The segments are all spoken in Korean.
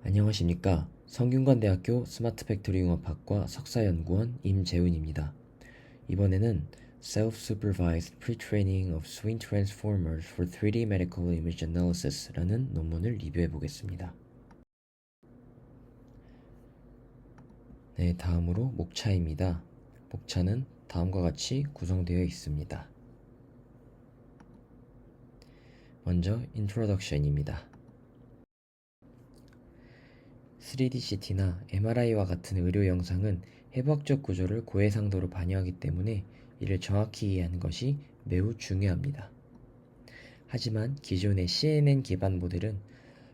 안녕하십니까. 성균관대학교 스마트팩토리 융합학과 석사연구원 임재훈입니다. 이번에는 Self-Supervised Pre-Training of Swing Transformers for 3D Medical Image Analysis 라는 논문을 리뷰해 보겠습니다. 네, 다음으로 목차입니다. 목차는 다음과 같이 구성되어 있습니다. 먼저 Introduction입니다. 3D CT나 MRI와 같은 의료 영상은 해부학적 구조를 고해상도로 반영하기 때문에 이를 정확히 이해하는 것이 매우 중요합니다. 하지만 기존의 CNN 기반 모델은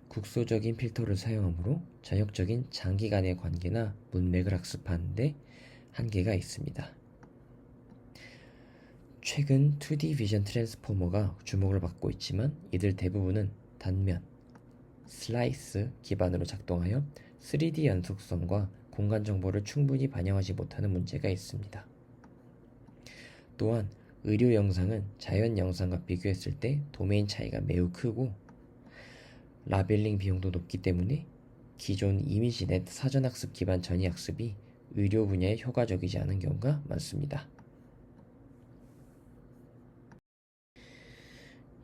국소적인 필터를 사용하므로 전역적인 장기간의 관계나 문맥을 학습하는 데 한계가 있습니다. 최근 2D 비전 트랜스포머가 주목을 받고 있지만 이들 대부분은 단면, 슬라이스 기반으로 작동하여 3D 연속성과 공간 정보를 충분히 반영하지 못하는 문제가 있습니다. 또한 의료 영상은 자연 영상과 비교했을 때 도메인 차이가 매우 크고 라벨링 비용도 높기 때문에 기존 이미지넷 사전학습 기반 전이학습이 의료 분야에 효과적이지 않은 경우가 많습니다.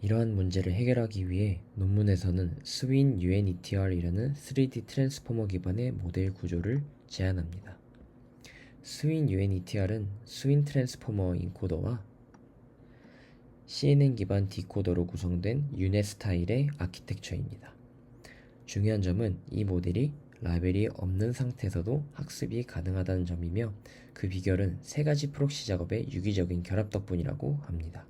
이러한 문제를 해결하기 위해 논문에서는 스윈 UNETR이라는 3D 트랜스포머 기반의 모델 구조를 제안합니다. 스윈 UNETR은 스윈 트랜스포머 인코더와 CNN 기반 디코더로 구성된 유네 스타일의 아키텍처입니다. 중요한 점은 이 모델이 라벨이 없는 상태에서도 학습이 가능하다는 점이며 그 비결은 세 가지 프록시 작업의 유기적인 결합 덕분이라고 합니다.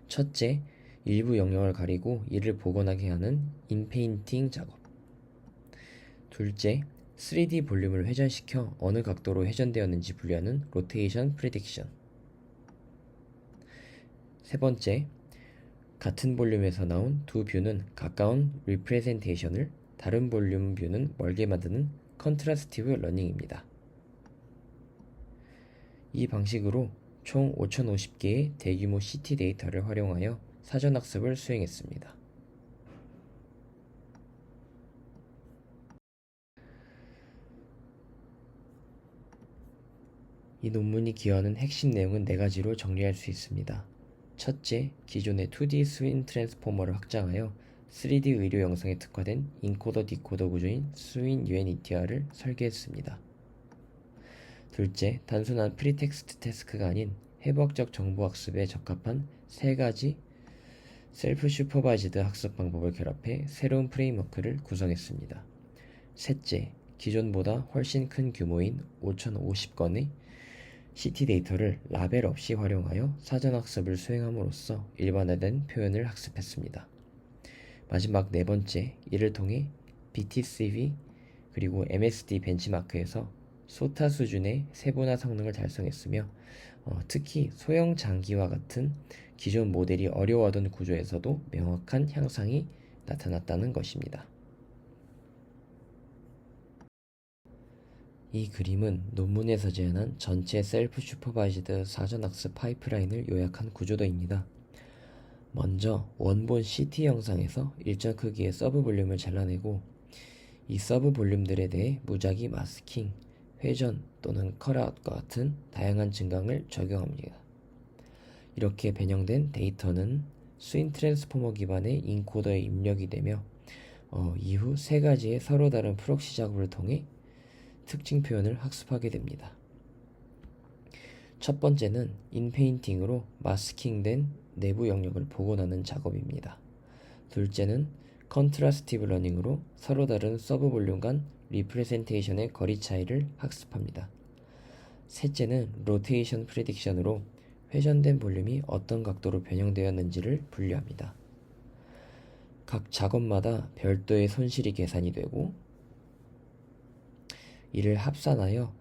첫째, 일부 영역을 가리고 이를 복원하게 하는 인페인팅 작업. 둘째, 3D 볼륨을 회전시켜 어느 각도로 회전되었는지 분류하는 로테이션 프리딕션. 세 번째, 같은 볼륨에서 나온 두 뷰는 가까운 리프레젠테이션을 다른 볼륨 뷰는 멀게 만드는 컨트라스티브 러닝입니다. 이 방식으로 총 5050개의 대규모 CT 데이터를 활용하여 사전학습을 수행했습니다. 이 논문이 기여하는 핵심 내용은 4가지로 정리할 수 있습니다. 첫째, 기존의 2D 스윈 트랜스포머를 확장하여 3D 의료 영상에 특화된 인코더 디코더 구조인 스윈 UNETR을 설계했습니다. 둘째, 단순한 프리텍스트 태스크가 아닌 해부학적 정보 학습에 적합한 3가지 셀프 슈퍼바이즈드 학습 방법을 결합해 새로운 프레임워크를 구성했습니다. 셋째, 기존보다 훨씬 큰 규모인 5050건의 CT 데이터를 라벨 없이 활용하여 사전학습을 수행함으로써 일반화된 표현을 학습했습니다. 마지막 4번째, 이를 통해 BTCV 그리고 MSD 벤치마크에서 소타 수준의 세분화 성능을 달성했으며 특히 소형 장기와 같은 기존 모델이 어려워하던 구조에서도 명확한 향상이 나타났다는 것입니다. 이 그림은 논문에서 제안한 전체 셀프 슈퍼바이즈드 사전학습 파이프라인을 요약한 구조도입니다. 먼저 원본 CT 영상에서 일정 크기의 서브 볼륨을 잘라내고 이 서브 볼륨들에 대해 무작위 마스킹, 회전 또는 컷아웃과 같은 다양한 증강을 적용합니다. 이렇게 변형된 데이터는 스윈 트랜스포머 기반의 인코더에 입력이 되며 이후 3가지의 서로 다른 프록시 작업을 통해 특징 표현을 학습하게 됩니다. 첫 번째는 인페인팅으로 마스킹된 내부 영역을 복원하는 작업입니다. 둘째는 컨트라스티브 러닝으로 서로 다른 서브 볼륨 간 리프레젠테이션의 거리 차이를 학습합니다. 셋째는 로테이션 프리딕션으로 회전된 볼륨이 어떤 각도로 변형되었는지를 분류합니다. 각 작업마다 별도의 손실이 계산이 되고 이를 합산하여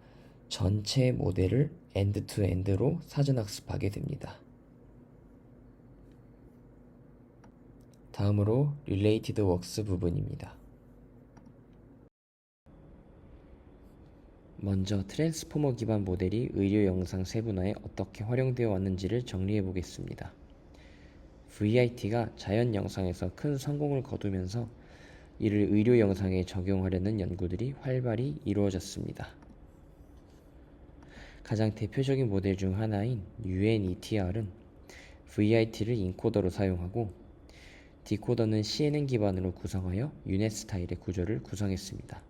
전체 모델을 엔드-투-엔드로 사전학습하게 됩니다. 다음으로 Related Works 부분입니다. 먼저 트랜스포머 기반 모델이 의료 영상 세분화에 어떻게 활용되어 왔는지를 정리해 보겠습니다. VIT가 자연 영상에서 큰 성공을 거두면서 이를 의료 영상에 적용하려는 연구들이 활발히 이루어졌습니다. 가장 대표적인 모델 중 하나인 UNETR은 VIT를 인코더로 사용하고 디코더는 CNN 기반으로 구성하여 유넷 스타일의 구조를 구성했습니다.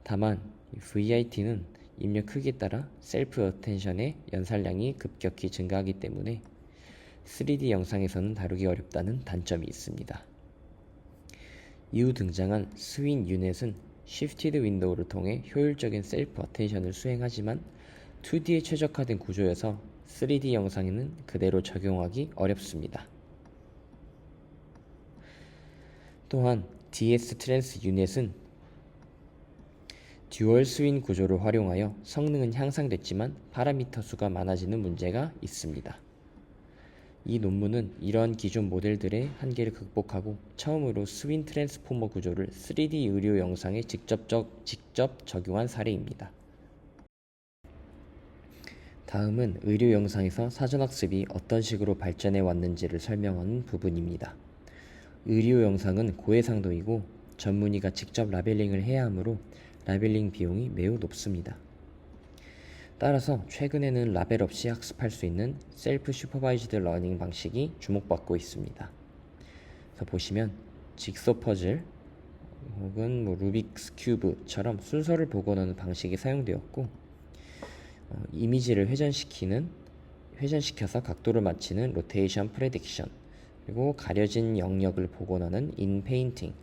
다만 VIT는 입력 크기에 따라 셀프 어텐션의 연산량이 급격히 증가하기 때문에 3D 영상에서는 다루기 어렵다는 단점이 있습니다. 이후 등장한 스윈 유넷은 시프티드 윈도우를 통해 효율적인 셀프 어텐션을 수행하지만 2D에 최적화된 구조여서 3D 영상에는 그대로 적용하기 어렵습니다. 또한 DS 트랜스 유넷은 듀얼 스윈 구조를 활용하여 성능은 향상됐지만 파라미터 수가 많아지는 문제가 있습니다. 이 논문은 이러한 기존 모델들의 한계를 극복하고 처음으로 스윈 트랜스포머 구조를 3D 의료 영상에 직접 적용한 사례입니다. 다음은 의료 영상에서 사전학습이 어떤 식으로 발전해 왔는지를 설명하는 부분입니다. 의료 영상은 고해상도이고 전문의가 직접 라벨링을 해야 하므로 라벨링 비용이 매우 높습니다. 따라서 최근에는 라벨 없이 학습할 수 있는 셀프 슈퍼바이즈드 러닝 방식이 주목받고 있습니다. 그래서 보시면 직소 퍼즐 혹은 루빅스 큐브처럼 순서를 복원하는 방식이 사용되었고 이미지를 회전시켜서 각도를 맞추는 로테이션 프레딕션, 그리고 가려진 영역을 복원하는 인페인팅,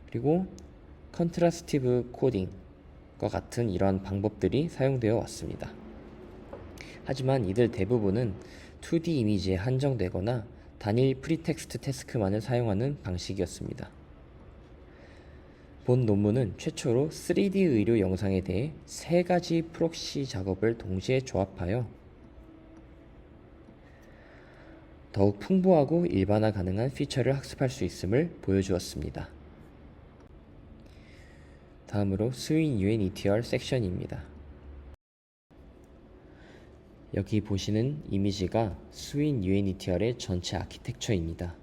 그리고 컨트라스티브 코딩과 같은 이러한 방법들이 사용되어 왔습니다. 하지만 이들 대부분은 2D 이미지에 한정되거나 단일 프리텍스트 태스크만을 사용하는 방식이었습니다. 본 논문은 최초로 3D 의료 영상에 대해 3가지 프록시 작업을 동시에 조합하여 더욱 풍부하고 일반화 가능한 피처를 학습할 수 있음을 보여주었습니다. 다음으로 스윈 UNETR 섹션입니다. 여기 보시는 이미지가 스윈 UNETR의 전체 아키텍처입니다.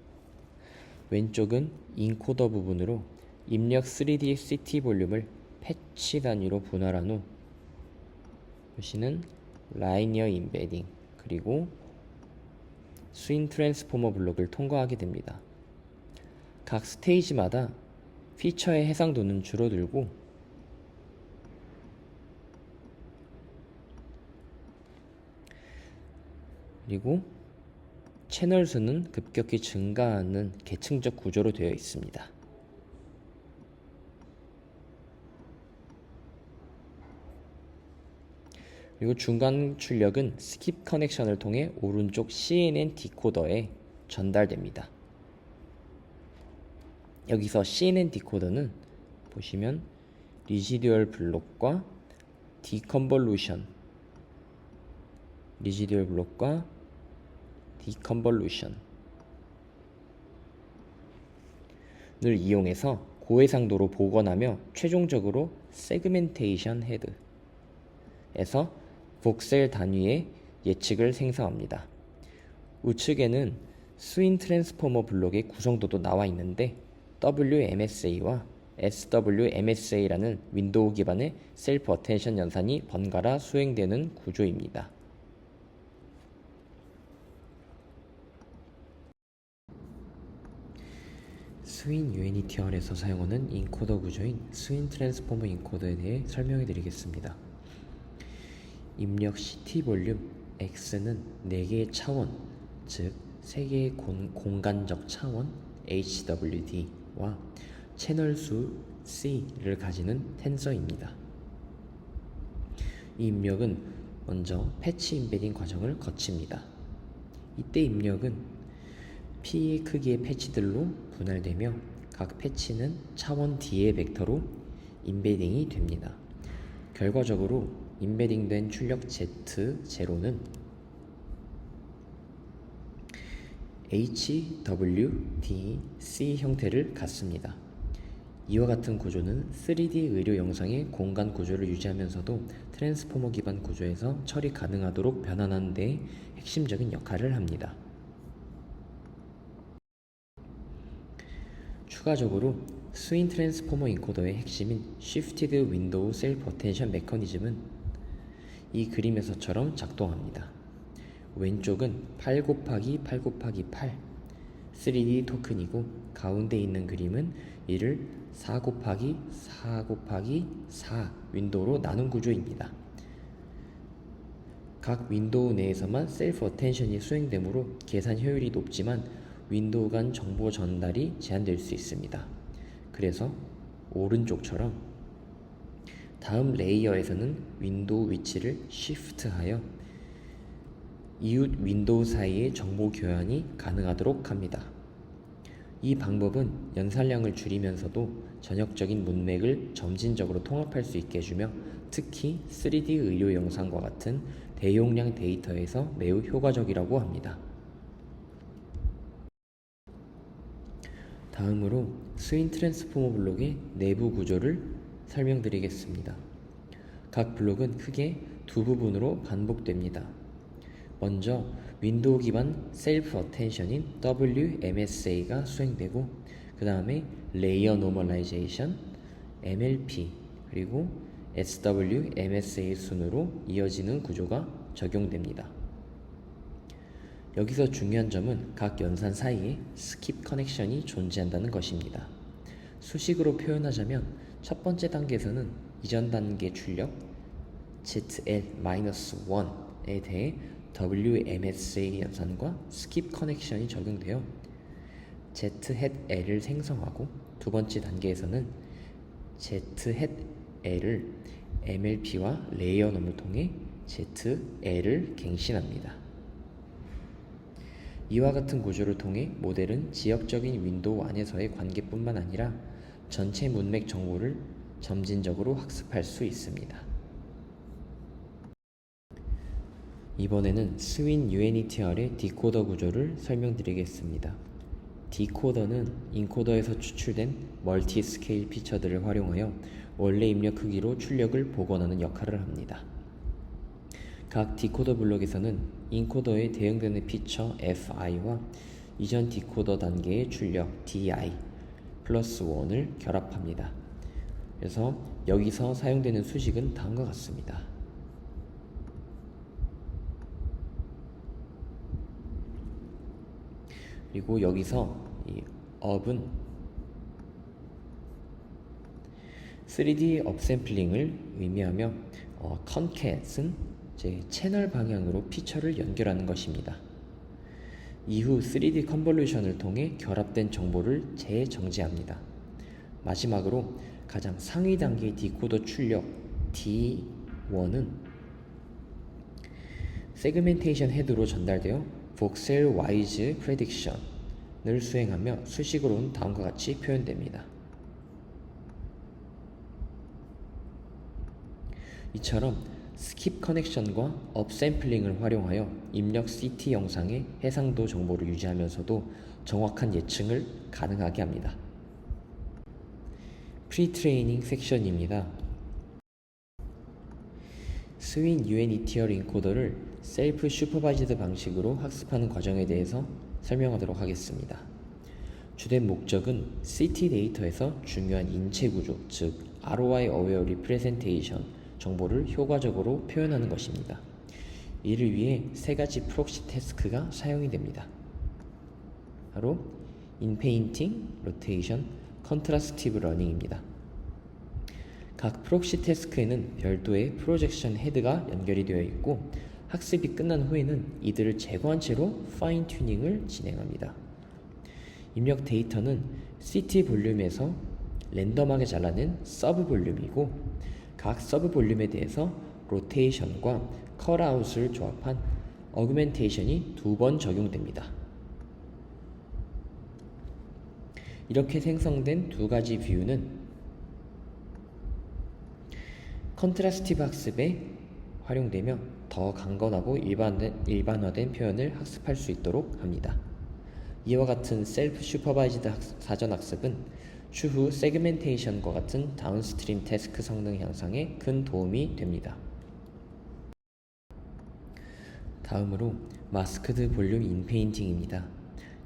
왼쪽은 인코더 부분으로 입력 3D CT 볼륨을 패치 단위로 분할한 후 보시는 라이니어 임베딩 그리고 스윈 트랜스포머 블록을 통과하게 됩니다. 각 스테이지마다 피처의 해상도는 줄어들고 그리고 채널 수는 급격히 증가하는 계층적 구조로 되어 있습니다. 그리고 중간 출력은 스킵 커넥션을 통해 오른쪽 CNN 디코더에 전달됩니다. 여기서 CNN 디코더는 보시면 리지듀얼 블록과 디컨볼루션을 이용해서 고해상도로 복원하며 최종적으로 세그멘테이션 헤드에서 복셀 단위의 예측을 생성합니다. 우측에는 스윈 트랜스포머 블록의 구성도도 나와 있는데 WMSA와 SWMSA라는 윈도우 기반의 셀프 어텐션 연산이 번갈아 수행되는 구조입니다. 스윈 UNETR에서 사용하는 인코더 구조인 스윈 트랜스포머 인코더에 대해 설명해 드리겠습니다. 입력 CT 볼륨 X는 4개의 차원, 즉 3개의 공간적 차원 HWD와 채널 수 C를 가지는 텐서입니다. 이 입력은 먼저 패치 임베딩 과정을 거칩니다. 이때 입력은 P의 크기의 패치들로 분할되며 각 패치는 차원 D의 벡터로 임베딩이 됩니다. 결과적으로 임베딩된 출력 Z0는 HWDC 형태를 갖습니다. 이와 같은 구조는 3D 의료 영상의 공간 구조를 유지하면서도 트랜스포머 기반 구조에서 처리 가능하도록 변환하는 데 핵심적인 역할을 합니다. 추가적으로 스윈 트랜스포머 인코더의 핵심인 Shifted Window Self Attention 메커니즘은 이 그림에서처럼 작동합니다. 왼쪽은 8 곱하기 8 곱하기 8 3D 토큰이고 가운데 있는 그림은 이를 4 곱하기 4 곱하기 4 윈도우로 나눈 구조입니다. 각 윈도우 내에서만 셀프 어텐션이 수행되므로 계산 효율이 높지만 윈도우 간 정보 전달이 제한될 수 있습니다. 그래서 오른쪽처럼 다음 레이어에서는 윈도우 위치를 시프트하여 이웃 윈도우 사이의 정보 교환이 가능하도록 합니다. 이 방법은 연산량을 줄이면서도 전역적인 문맥을 점진적으로 통합할 수 있게 해주며 특히 3D 의료 영상과 같은 대용량 데이터에서 매우 효과적이라고 합니다. 다음으로 스윈 트랜스포머 블록의 내부 구조를 설명드리겠습니다. 각 블록은 크게 두 부분으로 반복됩니다. 먼저 윈도우 기반 셀프 어텐션인 WMSA가 수행되고 그 다음에 레이어 노멀라이제이션, MLP, 그리고 SWMSA 순으로 이어지는 구조가 적용됩니다. 여기서 중요한 점은 각 연산 사이에 스킵 커넥션이 존재한다는 것입니다. 수식으로 표현하자면 첫 번째 단계에서는 이전 단계 출력 ZL-1에 대해 WMSA 연산과 스킵 커넥션이 적용되어 Z-L을 생성하고 두 번째 단계에서는 Z-L을 MLP와 레이어 놈을 통해 ZL을 갱신합니다. 이와 같은 구조를 통해 모델은 지역적인 윈도우 안에서의 관계뿐만 아니라 전체 문맥 정보를 점진적으로 학습할 수 있습니다. 이번에는 스윈 UNITR의 디코더 구조를 설명드리겠습니다. 디코더는 인코더에서 추출된 멀티 스케일 피처들을 활용하여 원래 입력 크기로 출력을 복원하는 역할을 합니다. 각 디코더 블록에서는 인코더에 대응되는 피처 FI와 이전 디코더 단계의 출력 DI 플러스 1을 결합합니다. 그래서 여기서 사용되는 수식은 다음과 같습니다. 그리고 여기서 이 up은 3D 업샘플링을 의미하며 concat은 채널 방향으로 피처를 연결하는 것입니다. 이후 3D 컨볼루션을 통해 결합된 정보를 재정지합니다. 마지막으로 가장 상위 단계의 디코더 출력 D1은 세그멘테이션 헤드로 전달되어 복셀 와이즈 프레딕션을 수행하며 수식으로는 다음과 같이 표현됩니다. 이처럼 스킵 커넥션과 업샘플링을 활용하여 입력 CT 영상의 해상도 정보를 유지하면서도 정확한 예측을 가능하게 합니다. 프리트레이닝 섹션입니다. 스윈 UNITR 인코더를 셀프 슈퍼바이즈드 방식으로 학습하는 과정에 대해서 설명하도록 하겠습니다. 주된 목적은 CT 데이터에서 중요한 인체 구조, 즉 ROI 어웨어 리프레젠테이션 정보를 효과적으로 표현하는 것입니다. 이를 위해 세 가지 프록시 태스크가 사용이 됩니다. 바로 인페인팅, 로테이션, 컨트라스티브 러닝입니다. 각 프록시 태스크에는 별도의 프로젝션 헤드가 연결이 되어 있고 학습이 끝난 후에는 이들을 제거한 채로 파인 튜닝을 진행합니다. 입력 데이터는 CT 볼륨에서 랜덤하게 잘라낸 서브 볼륨이고 각 서브 볼륨에 대해서 로테이션과 컷아웃을 조합한 어그멘테이션이 2번 적용됩니다. 이렇게 생성된 두 가지 뷰는 컨트라스티브 학습에 활용되며 더 강건하고 일반화된 표현을 학습할 수 있도록 합니다. 이와 같은 셀프 슈퍼바이즈드 사전 학습은 추후 세그멘테이션과 같은 다운스트림 태스크 성능 향상에 큰 도움이 됩니다. 다음으로 마스크드 볼륨 인페인팅입니다.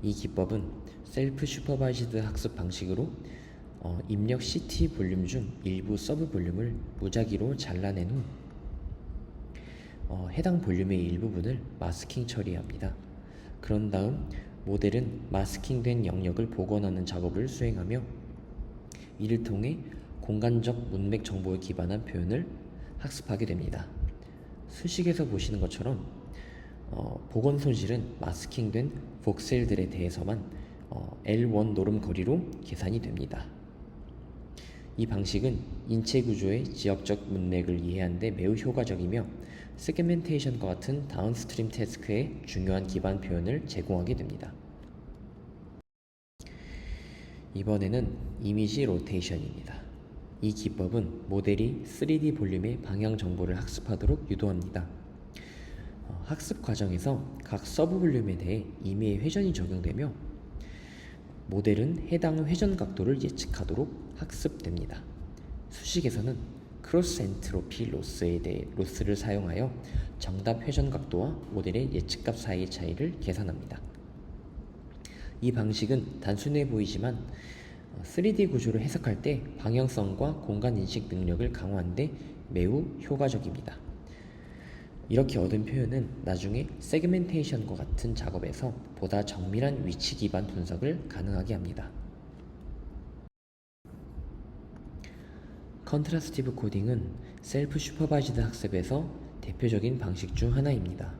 이 기법은 셀프 슈퍼바이즈드 학습 방식으로 입력 CT 볼륨 중 일부 서브 볼륨을 무작위로 잘라낸 후 해당 볼륨의 일부분을 마스킹 처리합니다. 그런 다음 모델은 마스킹된 영역을 복원하는 작업을 수행하며 이를 통해 공간적 문맥 정보에 기반한 표현을 학습하게 됩니다. 수식에서 보시는 것처럼 복원 손실은 마스킹된 복셀들에 대해서만 L1 노름 거리로 계산이 됩니다. 이 방식은 인체 구조의 지역적 문맥을 이해하는 데 매우 효과적이며 세그멘테이션과 같은 다운스트림 태스크에 중요한 기반 표현을 제공하게 됩니다. 이번에는 이미지 로테이션입니다. 이 기법은 모델이 3D 볼륨의 방향 정보를 학습하도록 유도합니다. 학습 과정에서 각 서브 볼륨에 대해 임의의 회전이 적용되며 모델은 해당 회전 각도를 예측하도록 학습됩니다. 수식에서는 크로스 엔트로피 로스를 사용하여 정답 회전 각도와 모델의 예측값 사이의 차이를 계산합니다. 이 방식은 단순해 보이지만 3D 구조를 해석할 때 방향성과 공간 인식 능력을 강화하는 데 매우 효과적입니다. 이렇게 얻은 표현은 나중에 세그멘테이션과 같은 작업에서 보다 정밀한 위치 기반 분석을 가능하게 합니다. 컨트라스티브 코딩은 셀프 슈퍼바이즈드 학습에서 대표적인 방식 중 하나입니다.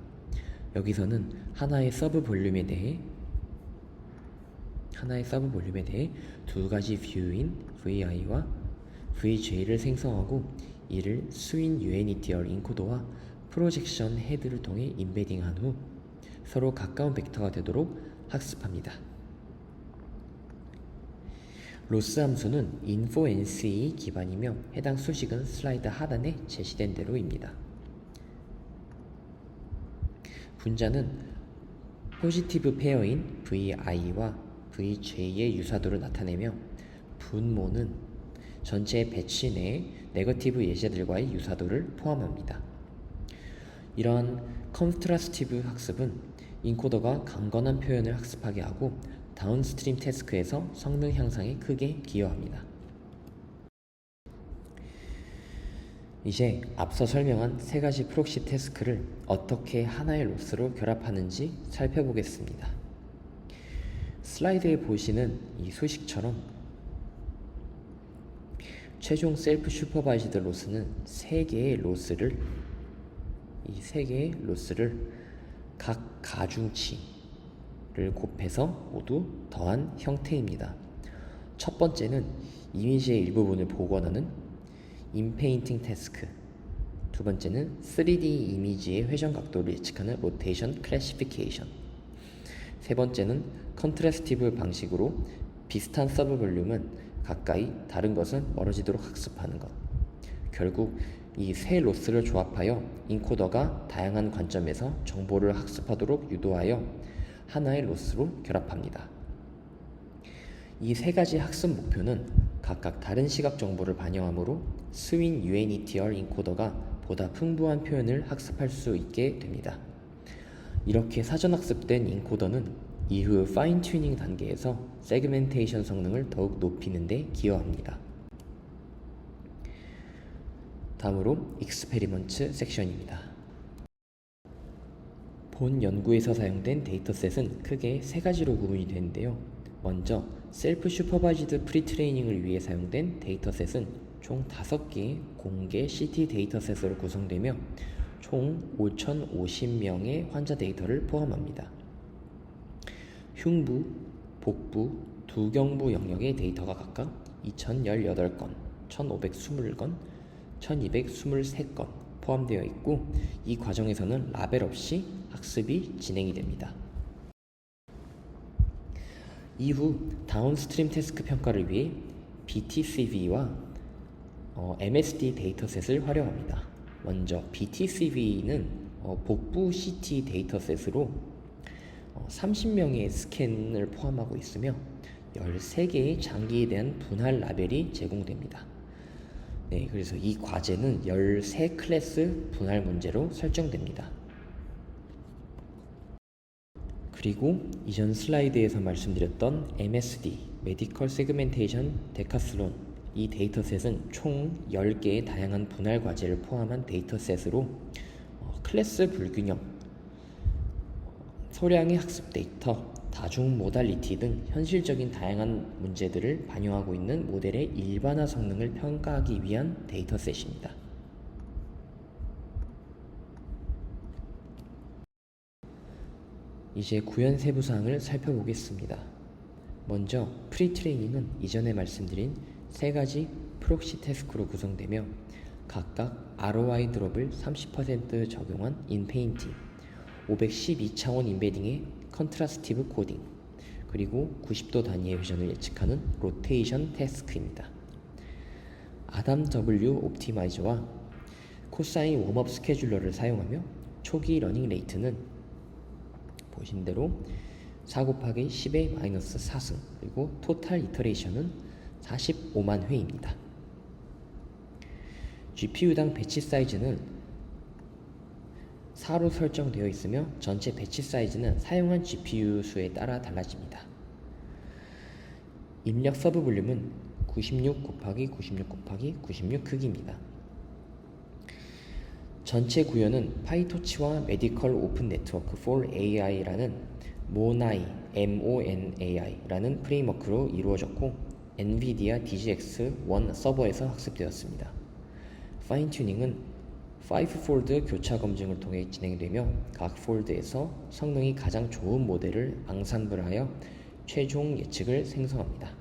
여기서는 하나의 서브 볼륨에 대해 두 가지 뷰인 VI와 VJ를 생성하고 이를 스윈 유애니티얼 인코더와 프로젝션 헤드를 통해 임베딩한 후 서로 가까운 벡터가 되도록 학습합니다. 로스 함수는 info_nc 기반이며 해당 수식은 슬라이드 하단에 제시된 대로입니다. 분자는 포지티브 페어인 VI와 VJ의 유사도를 나타내며 분모는 전체 배치 내의 네거티브 예제들과의 유사도를 포함합니다. 이러한 컨트라스티브 학습은 인코더가 강건한 표현을 학습하게 하고 다운스트림 태스크에서 성능 향상에 크게 기여합니다. 이제 앞서 설명한 세 가지 프록시 태스크를 어떻게 하나의 로스로 결합하는지 살펴보겠습니다. 슬라이드에 보시는 이 수식처럼 최종 셀프 슈퍼바이즈드 로스는 세 개의 로스를 각 가중치를 곱해서 모두 더한 형태입니다. 첫 번째는 이미지의 일부분을 복원하는 인페인팅 태스크, 두 번째는 3D 이미지의 회전 각도를 예측하는 로테이션 클래시피케이션, 세 번째는 컨트라스티브 방식으로 비슷한 서브 볼륨은 가까이, 다른 것은 멀어지도록 학습하는 것. 결국 이 세 로스를 조합하여 인코더가 다양한 관점에서 정보를 학습하도록 유도하여 하나의 로스로 결합합니다. 이 세 가지 학습 목표는 각각 다른 시각 정보를 반영하므로 스윈 유애니티얼 인코더가 보다 풍부한 표현을 학습할 수 있게 됩니다. 이렇게 사전 학습된 인코더는 이후 파인 튜닝 단계에서 세그멘테이션 성능을 더욱 높이는 데 기여합니다. 다음으로 익스페리먼트 섹션입니다. 본 연구에서 사용된 데이터셋은 크게 세 가지로 구분이 되는데요. 먼저 셀프 슈퍼바이즈드 프리트레이닝을 위해 사용된 데이터셋은 총 5개의 공개 CT 데이터셋으로 구성되며 총 5,050명의 환자 데이터를 포함합니다. 흉부, 복부, 두경부 영역의 데이터가 각각 2,018건, 1,520건, 1,223건 포함되어 있고 이 과정에서는 라벨 없이 학습이 진행이 됩니다. 이후 다운스트림 태스크 평가를 위해 BTCV와 MSD 데이터셋을 활용합니다. 먼저 BTCV는 복부 CT 데이터셋으로 30명의 스캔을 포함하고 있으며 13개의 장기에 대한 분할 라벨이 제공됩니다. 네, 그래서 이 과제는 13클래스 분할 문제로 설정됩니다. 그리고 이전 슬라이드에서 말씀드렸던 MSD, 메디컬 세그멘테이션 데카슬론, 이 데이터셋은 총 10개의 다양한 분할 과제를 포함한 데이터셋으로 클래스 불균형, 소량의 학습 데이터, 다중 모달리티 등 현실적인 다양한 문제들을 반영하고 있는 모델의 일반화 성능을 평가하기 위한 데이터셋입니다. 이제 구현 세부 사항을 살펴보겠습니다. 먼저 프리트레이닝은 이전에 말씀드린 세 가지 프록시 태스크로 구성되며 각각 ROI 드롭을 30% 적용한 인페인팅, 512차원 인베딩의 컨트라스티브 코딩, 그리고 90도 단위의 회전을 예측하는 로테이션 태스크입니다. 아담 W 옵티마이저와 코사인 웜업 스케줄러를 사용하며 초기 러닝 레이트는 보신 대로 4 곱하기 10의 마이너스 4승, 그리고 토탈 이터레이션은 45만 회입니다. GPU당 배치 사이즈는 4로 설정되어 있으며 전체 배치 사이즈는 사용한 GPU 수에 따라 달라집니다. 입력 서브 볼륨은 96 곱하기 96 곱하기 96 크기입니다. 전체 구현은 파이토치와 메디컬 오픈 네트워크 for AI라는 MONAI라는 프레임워크로 이루어졌고 엔비디아 DGX1 서버에서 학습되었습니다. 파인 튜닝은 5폴드 교차 검증을 통해 진행되며 각 폴드에서 성능이 가장 좋은 모델을 앙상블하여 최종 예측을 생성합니다.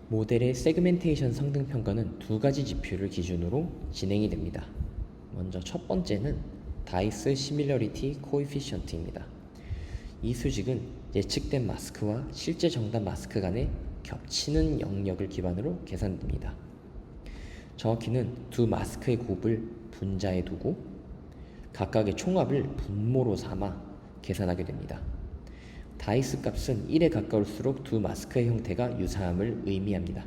모델의 세그멘테이션 성능 평가는 두 가지 지표를 기준으로 진행이 됩니다. 먼저 첫 번째는 다이스 시밀러리티 코에피션트입니다. 이 수직은 예측된 마스크와 실제 정답 마스크 간의 겹치는 영역을 기반으로 계산됩니다. 정확히는 두 마스크의 곱을 분자에 두고 각각의 총합을 분모로 삼아 계산하게 됩니다. 다이스 값은 1에 가까울수록 두 마스크의 형태가 유사함을 의미합니다.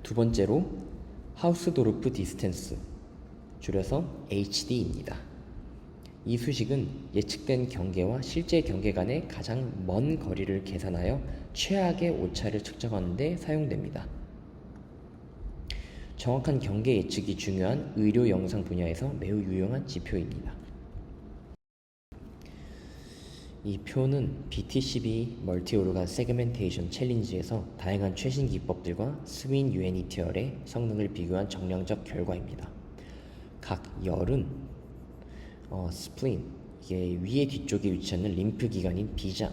두 번째로 하우스도르프 디스텐스, 줄여서 HD입니다. 이 수식은 예측된 경계와 실제 경계 간의 가장 먼 거리를 계산하여 최악의 오차를 측정하는 데 사용됩니다. 정확한 경계 예측이 중요한 의료 영상 분야에서 매우 유용한 지표입니다. 이 표는 BTCB 멀티 오르간 세그멘테이션 챌린지에서 다양한 최신 기법들과 스윈 유애니티얼의 성능을 비교한 정량적 결과입니다. 각 열은 스플린, 이게 위에 뒤쪽에 위치하는 림프 기관인 비장,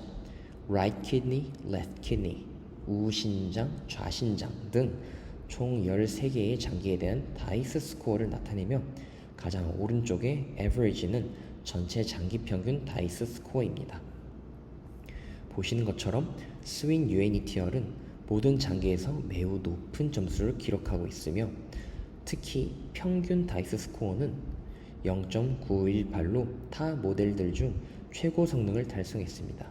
right kidney, left kidney, 우신장, 좌신장 등 총 13개의 장기에 대한 다이스 스코어를 나타내며 가장 오른쪽의 average는 전체 장기 평균 다이스 스코어입니다. 보시는 것처럼 스윈 유애니티얼은 모든 장기에서 매우 높은 점수를 기록하고 있으며 특히 평균 다이스 스코어는 0.918로 타 모델들 중 최고 성능을 달성했습니다.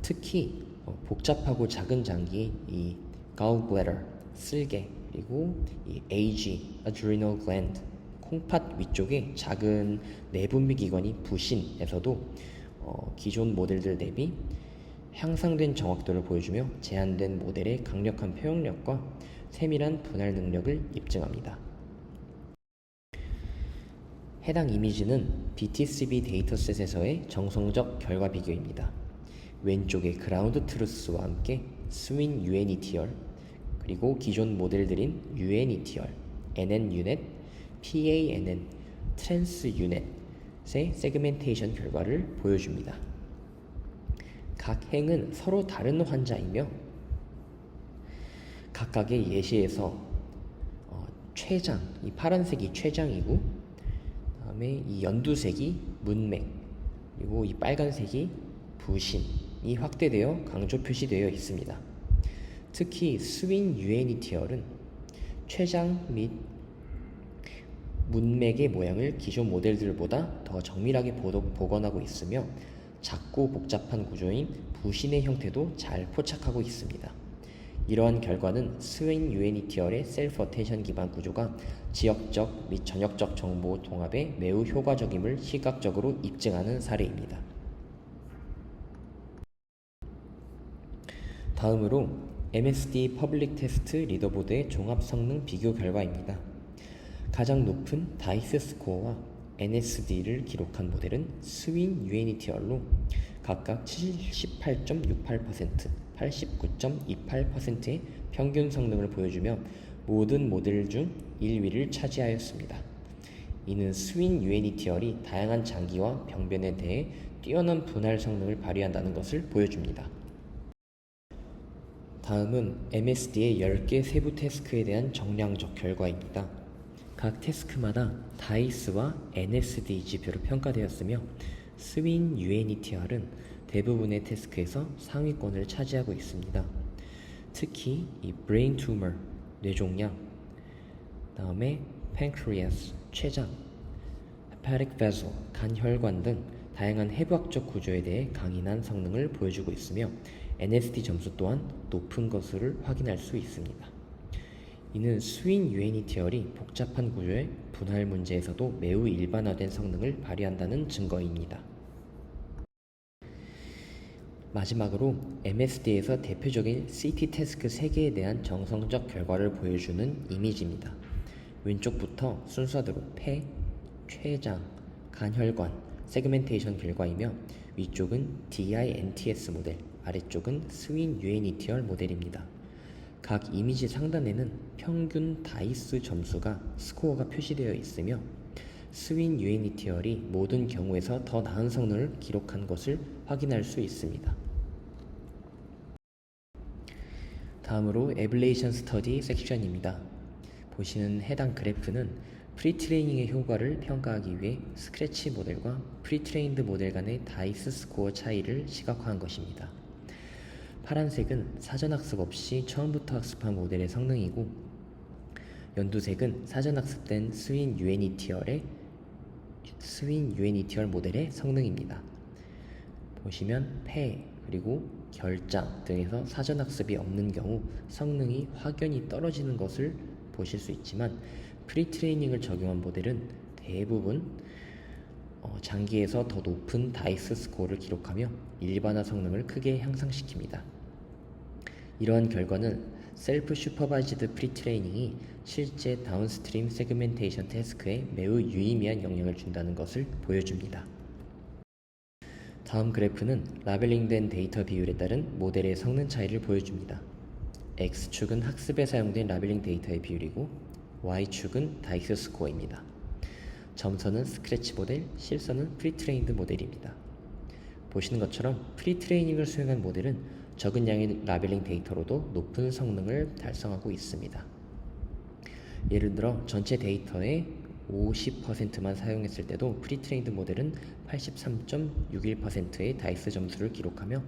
특히 복잡하고 작은 장기인 이 gallbladder, 쓸개, 그리고 이 AG, adrenal gland, 콩팥 위쪽에 작은 내분비 기관인 부신에서도 기존 모델들 대비 향상된 정확도를 보여주며 제한된 모델의 강력한 표현력과 세밀한 분할 능력을 입증합니다. 해당 이미지는 BTCB 데이터셋에서의 정성적 결과 비교입니다. 왼쪽의 그라운드 트루스와 함께 스윈 유애니티얼, 그리고 기존 모델들인 유애니티얼, NN-유넷, PANN, 트랜스-유넷의 세그멘테이션 결과를 보여줍니다. 각 행은 서로 다른 환자이며 각각의 예시에서 췌장, 이 파란색이 췌장이고 다음에 이 연두색이 문맥, 그리고 이 빨간색이 부신이 확대되어 강조 표시되어 있습니다. 특히 스윈 유애니티얼은 췌장 및 문맥의 모양을 기존 모델들보다 더 정밀하게 복원하고 있으며 작고 복잡한 구조인 부신의 형태도 잘 포착하고 있습니다. 이러한 결과는 스윈 유애니티얼의 셀프 어텐션 기반 구조가 지역적 및 전역적 정보 통합에 매우 효과적임을 시각적으로 입증하는 사례입니다. 다음으로 MSD 퍼블릭 테스트 리더보드의 종합 성능 비교 결과입니다. 가장 높은 다이스 스코어와 NSD를 기록한 모델은 스윈 유애니티얼로 각각 78.68%, 89.28%의 평균 성능을 보여주며 모든 모델 중 1위를 차지하였습니다. 이는 스윈 유애니티얼이 다양한 장기와 병변에 대해 뛰어난 분할 성능을 발휘한다는 것을 보여줍니다. 다음은 MSD의 10개 세부 태스크에 대한 정량적 결과입니다. 각 태스크마다 다이스와 NSD 지표로 평가되었으며 스윈 유애니티얼은 대부분의 태스크에서 상위권을 차지하고 있습니다. 특히 이 브레인 튜머, 뇌종양, 다음에 pancreas, 췌장, hepatic vessel, 간혈관 등 다양한 해부학적 구조에 대해 강인한 성능을 보여주고 있으며 NSD 점수 또한 높은 것을 확인할 수 있습니다. 이는 스윈 유애니티얼이 복잡한 구조의 분할 문제에서도 매우 일반화된 성능을 발휘한다는 증거입니다. 마지막으로 MSD에서 대표적인 CT 태스크 3개에 대한 정성적 결과를 보여주는 이미지입니다. 왼쪽부터 순서대로 폐, 췌장, 간혈관, 세그멘테이션 결과이며 위쪽은 DINTS 모델, 아래쪽은 스윈 유애니티얼 모델입니다. 각 이미지 상단에는 평균 다이스 점수가 스코어가 표시되어 있으며 스윈 유애니티얼이 모든 경우에서 더 나은 성능을 기록한 것을 확인할 수 있습니다. 다음으로 에블레이션 스터디 섹션입니다. 보시는 해당 그래프는 프리트레이닝의 효과를 평가하기 위해 스크래치 모델과 프리트레인드 모델 간의 다이스 스코어 차이를 시각화한 것입니다. 파란색은 사전학습 없이 처음부터 학습한 모델의 성능이고 연두색은 사전학습된 스윈 유애니티얼 모델의 성능입니다. 보시면 폐 그리고 결장 등에서 사전학습이 없는 경우 성능이 확연히 떨어지는 것을 보실 수 있지만 프리트레이닝을 적용한 모델은 대부분 장기에서 더 높은 다이스 스코어를 기록하며 일반화 성능을 크게 향상시킵니다. 이러한 결과는 셀프 슈퍼바이즈드 프리트레이닝이 실제 다운스트림 세그멘테이션 태스크에 매우 유의미한 영향을 준다는 것을 보여줍니다. 다음 그래프는 라벨링된 데이터 비율에 따른 모델의 성능 차이를 보여줍니다. X축은 학습에 사용된 라벨링 데이터의 비율이고 Y축은 다이스 스코어입니다. 점선은 스크래치 모델, 실선은 프리트레인드 모델입니다. 보시는 것처럼 프리트레이닝을 수행한 모델은 적은 양의 라벨링 데이터로도 높은 성능을 달성하고 있습니다. 예를 들어 전체 데이터의 50%만 사용했을 때도 프리트레인드 모델은 83.61%의 다이스 점수를 기록하며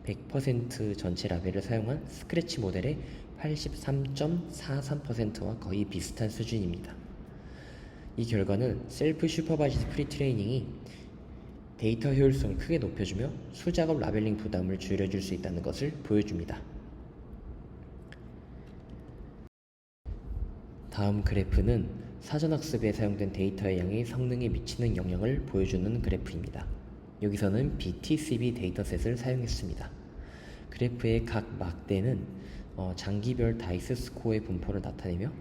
100% 전체 라벨을 사용한 스크래치 모델의 83.43%와 거의 비슷한 수준입니다. 이 결과는 셀프 슈퍼바이즈드 프리트레이닝이 데이터 효율성을 크게 높여주며 수작업 라벨링 부담을 줄여줄 수 있다는 것을 보여줍니다. 다음 그래프는 사전학습에 사용된 데이터의 양이 성능에 미치는 영향을 보여주는 그래프입니다. 여기서는 BTCB 데이터셋을 사용했습니다. 그래프의 각 막대는 장기별 다이스 스코어의 분포를 나타내며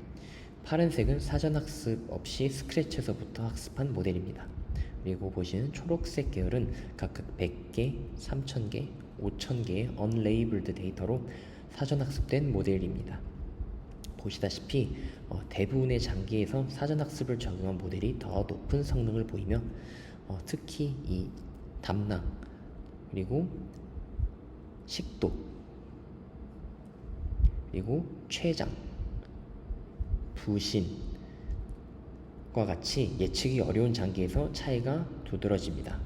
파란색은 사전학습 없이 스크래치에서부터 학습한 모델입니다. 그리고 보시는 초록색 계열은 각각 100개, 3000개, 5000개의 언레이블드 데이터로 사전학습된 모델입니다. 보시다시피 대부분의 장기에서 사전학습을 적용한 모델이 더 높은 성능을 보이며 특히 이 담낭 그리고 식도 그리고 췌장, 부신과 같이 예측이 어려운 장기에서 차이가 두드러집니다.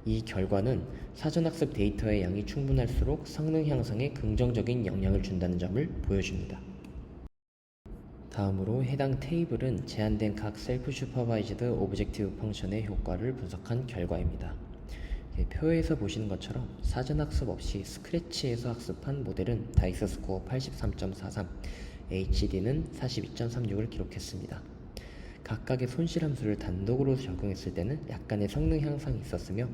이 결과는 사전학습 데이터의 양이 충분할수록 성능 향상에 긍정적인 영향을 준다는 점을 보여줍니다. 다음으로 해당 테이블은 제한된 각 셀프 슈퍼바이즈드 오브젝티브 펑션의 효과를 분석한 결과입니다. 표에서 보시는 것처럼 사전학습 없이 스크래치에서 학습한 모델은 다이스 스코어 83.43, HD는 42.36을 기록했습니다. 각각의 손실함수를 단독으로 적용했을 때는 약간의 성능 향상이 있었으며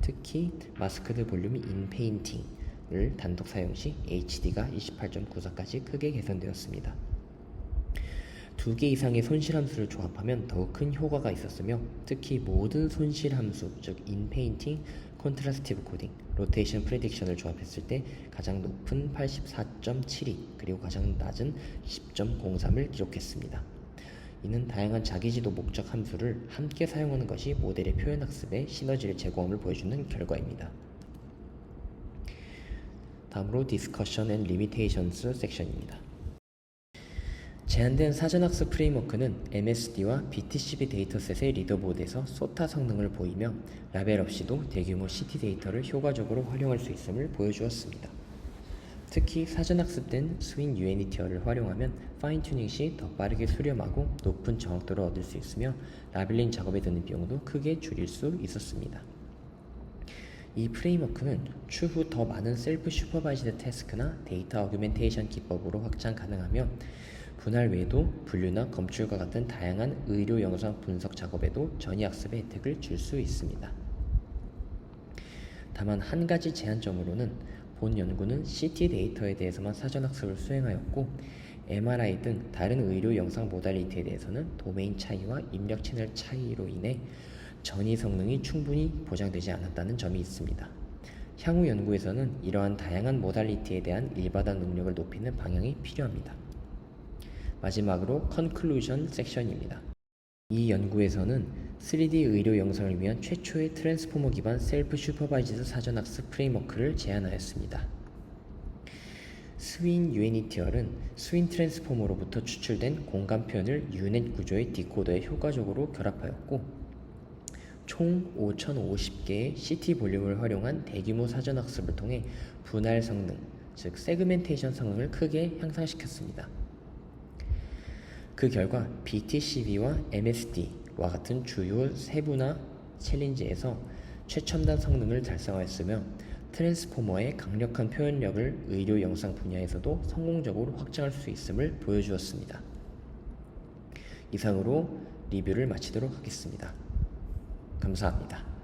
특히 마스크드 볼륨이 인페인팅을 단독 사용 시 HD가 28.94까지 크게 개선되었습니다. 2개 이상의 손실함수를 조합하면 더욱 큰 효과가 있었으며 특히 모든 손실함수, 즉 인페인팅, 컨트라스티브 코딩, 로테이션 프레딕션을 조합했을 때 가장 높은 84.72 그리고 가장 낮은 10.03을 기록했습니다. 이는 다양한 자기지도 목적 함수를 함께 사용하는 것이 모델의 표현학습에 시너지를 제공함을 보여주는 결과입니다. 다음으로 Discussion and Limitations 섹션입니다. 제한된 사전학습 프레임워크는 MSD와 BTCB 데이터셋의 리더보드에서 소타 성능을 보이며 라벨 없이도 대규모 CT 데이터를 효과적으로 활용할 수 있음을 보여주었습니다. 특히 사전학습된 스윈 UNIT어를 활용하면 파인튜닝 시 더 빠르게 수렴하고 높은 정확도를 얻을 수 있으며 라벨링 작업에 드는 비용도 크게 줄일 수 있었습니다. 이 프레임워크는 추후 더 많은 셀프 슈퍼바이즈드 태스크나 데이터 어규멘테이션 기법으로 확장 가능하며 분할 외에도 분류나 검출과 같은 다양한 의료 영상 분석 작업에도 전이학습의 혜택을 줄 수 있습니다. 다만 한 가지 제한점으로는 본 연구는 CT 데이터에 대해서만 사전학습을 수행하였고 MRI 등 다른 의료 영상 모달리티에 대해서는 도메인 차이와 입력 채널 차이로 인해 전이 성능이 충분히 보장되지 않았다는 점이 있습니다. 향후 연구에서는 이러한 다양한 모달리티에 대한 일반화 능력을 높이는 방향이 필요합니다. 마지막으로 컨클루전 섹션입니다. 이 연구에서는 3D 의료 영상을 위한 최초의 트랜스포머 기반 셀프 슈퍼바이즈드 사전학습 프레임워크를 제안하였습니다. 스윈 UNIT어는 스윈 트랜스포머로부터 추출된 공간 표현을 유넷 구조의 디코더에 효과적으로 결합하였고 총 5050개의 CT 볼륨을 활용한 대규모 사전학습을 통해 분할 성능, 즉 세그멘테이션 성능을 크게 향상시켰습니다. 그 결과 BTCB와 MSD와 같은 주요 세분화 챌린지에서 최첨단 성능을 달성하였으며 트랜스포머의 강력한 표현력을 의료 영상 분야에서도 성공적으로 확장할 수 있음을 보여주었습니다. 이상으로 리뷰를 마치도록 하겠습니다. 감사합니다.